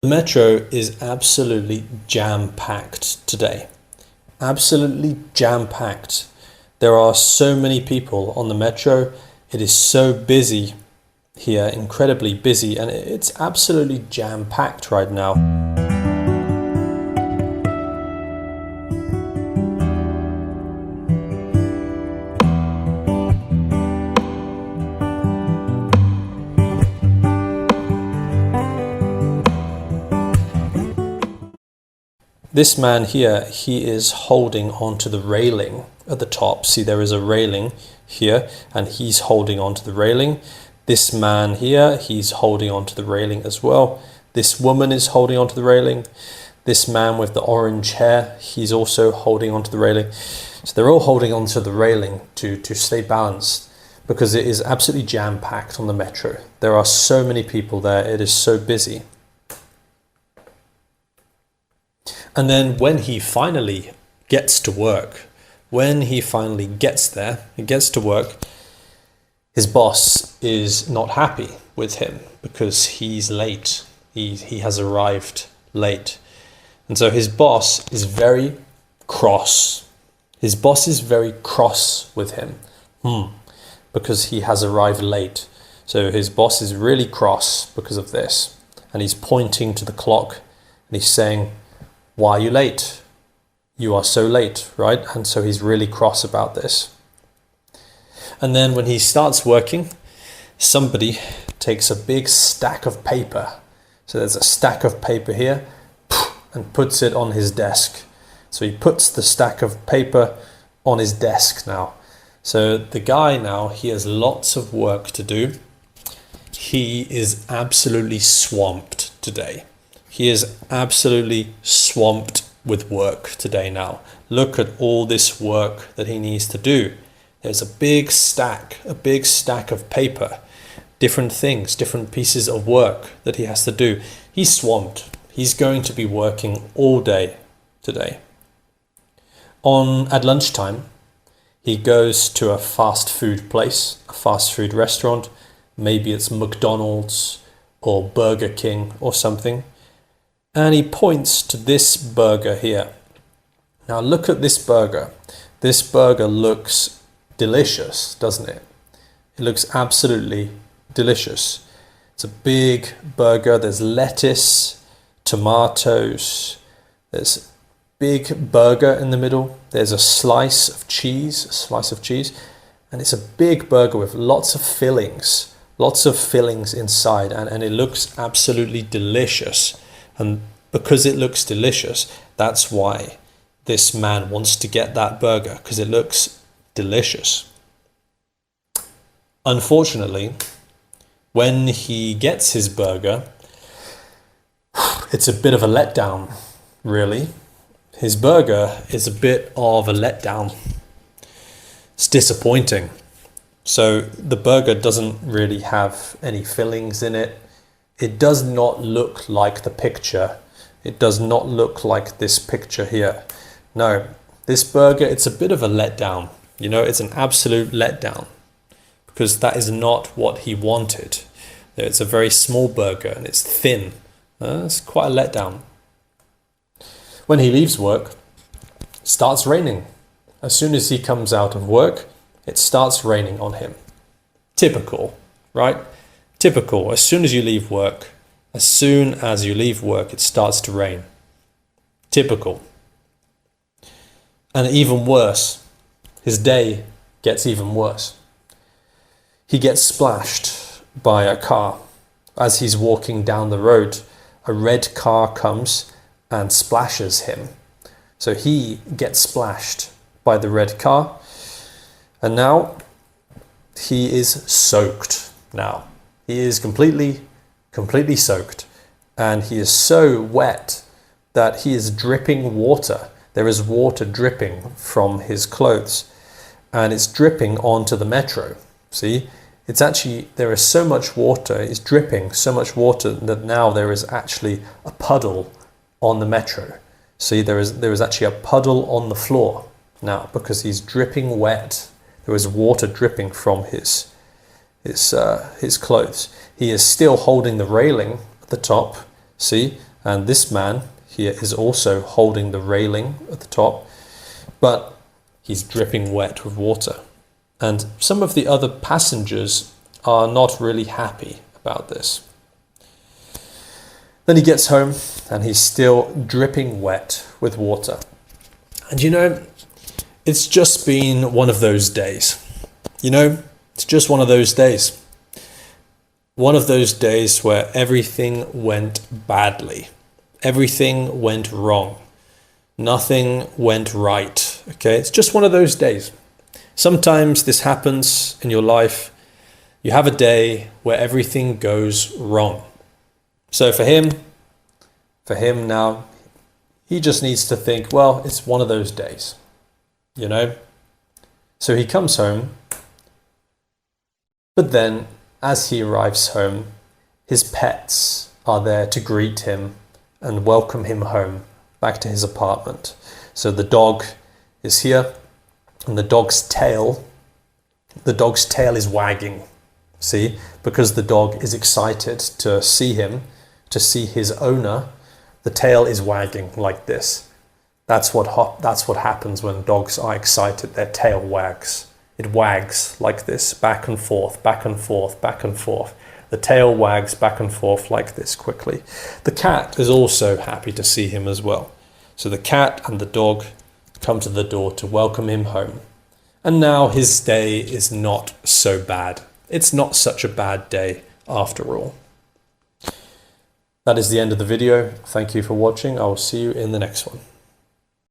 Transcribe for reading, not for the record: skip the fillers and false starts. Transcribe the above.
The metro is absolutely jam-packed today. Absolutely jam-packed. There are so many people on the metro. It is so busy here, incredibly busy, and it's absolutely jam-packed right now. This man here, he is holding onto the railing at the top. See, there is a railing here, and he's holding onto the railing. This man here, he's holding onto the railing as well. This woman is holding onto the railing. This man with the orange hair, he's also holding onto the railing. So they're all holding onto the railing to stay balanced, because it is absolutely jam-packed on the metro. There are so many people there. It is so busy. And then when he finally gets to work, when he finally gets there, he gets to work, his boss is not happy with him because he's late. He has arrived late. And so his boss is very cross. His boss is very cross with him because he has arrived late. So his boss is really cross because of this. And he's pointing to the clock and he's saying, "Why are you late? You are so late," right? And so he's really cross about this. And then when he starts working, somebody takes a big stack of paper. So there's a stack of paper here and puts it on his desk. So he puts the stack of paper on his desk now. So the guy now, he has lots of work to do. He is absolutely swamped today. He is absolutely swamped with work today now. Look at all this work that he needs to do. There's a big stack of paper, different things, different pieces of work that he has to do. He's swamped. He's going to be working all day today. At lunchtime, he goes to a fast food place, a fast food restaurant. Maybe it's McDonald's or Burger King or something. And he points to this burger here. Now look at this burger. This burger looks delicious, doesn't it? It looks absolutely delicious. It's a big burger. There's lettuce, tomatoes. There's a big burger in the middle. There's a slice of cheese, And it's a big burger with lots of fillings inside. And it looks absolutely delicious. And because it looks delicious, that's why this man wants to get that burger, because it looks delicious. Unfortunately, when he gets his burger, it's a bit of a letdown, really. His burger is a bit of a letdown. It's disappointing. So the burger doesn't really have any fillings in it. It does not look like the picture. It does not look like this picture here. No, this burger, it's a bit of a letdown. You know, it's an absolute letdown because that is not what he wanted. It's a very small burger and it's thin. It's quite a letdown. When he leaves work, it starts raining. As soon as he comes out of work, it starts raining on him. Typical, right? Typical. As soon as you leave work, it starts to rain. Typical. And even worse, his day gets even worse. He gets splashed by a car. As he's walking down the road, a red car comes and splashes him. So he gets splashed by the red car. And now he is soaked now. He is completely soaked, and he is so wet that he is dripping water. There is water dripping from his clothes, and it's dripping onto the metro. See, it's actually, there is so much water, it's dripping so much water that now there is actually a puddle on the metro. See, there is actually a puddle on the floor now because he's dripping wet. There is water dripping from his clothes. He is still holding the railing at the top. See, And this man here is also holding the railing at the top, but he's dripping wet with water. And some of the other passengers are not really happy about this. Then he gets home and he's still dripping wet with water. And you know, it's just been one of those days. You know, it's just one of those days. One of those days where everything went badly. Everything went wrong. Nothing went right. Okay, it's just one of those days. Sometimes this happens in your life. You have a day where everything goes wrong. So for him now, he just needs to think, well, it's one of those days, you know? So he comes home, but then as he arrives home, his pets are there to greet him and welcome him home back to his apartment. So the dog is here, and the dog's tail is wagging. See, because the dog is excited to see him, to see his owner, the tail is wagging like this. That's what happens when dogs are excited. Their tail wags. It wags like this, back and forth, back and forth, back and forth. The tail wags back and forth like this quickly. The cat is also happy to see him as well. So the cat and the dog come to the door to welcome him home. And now his day is not so bad. It's not such a bad day after all. That is the end of the video. Thank you for watching. I will see you in the next one.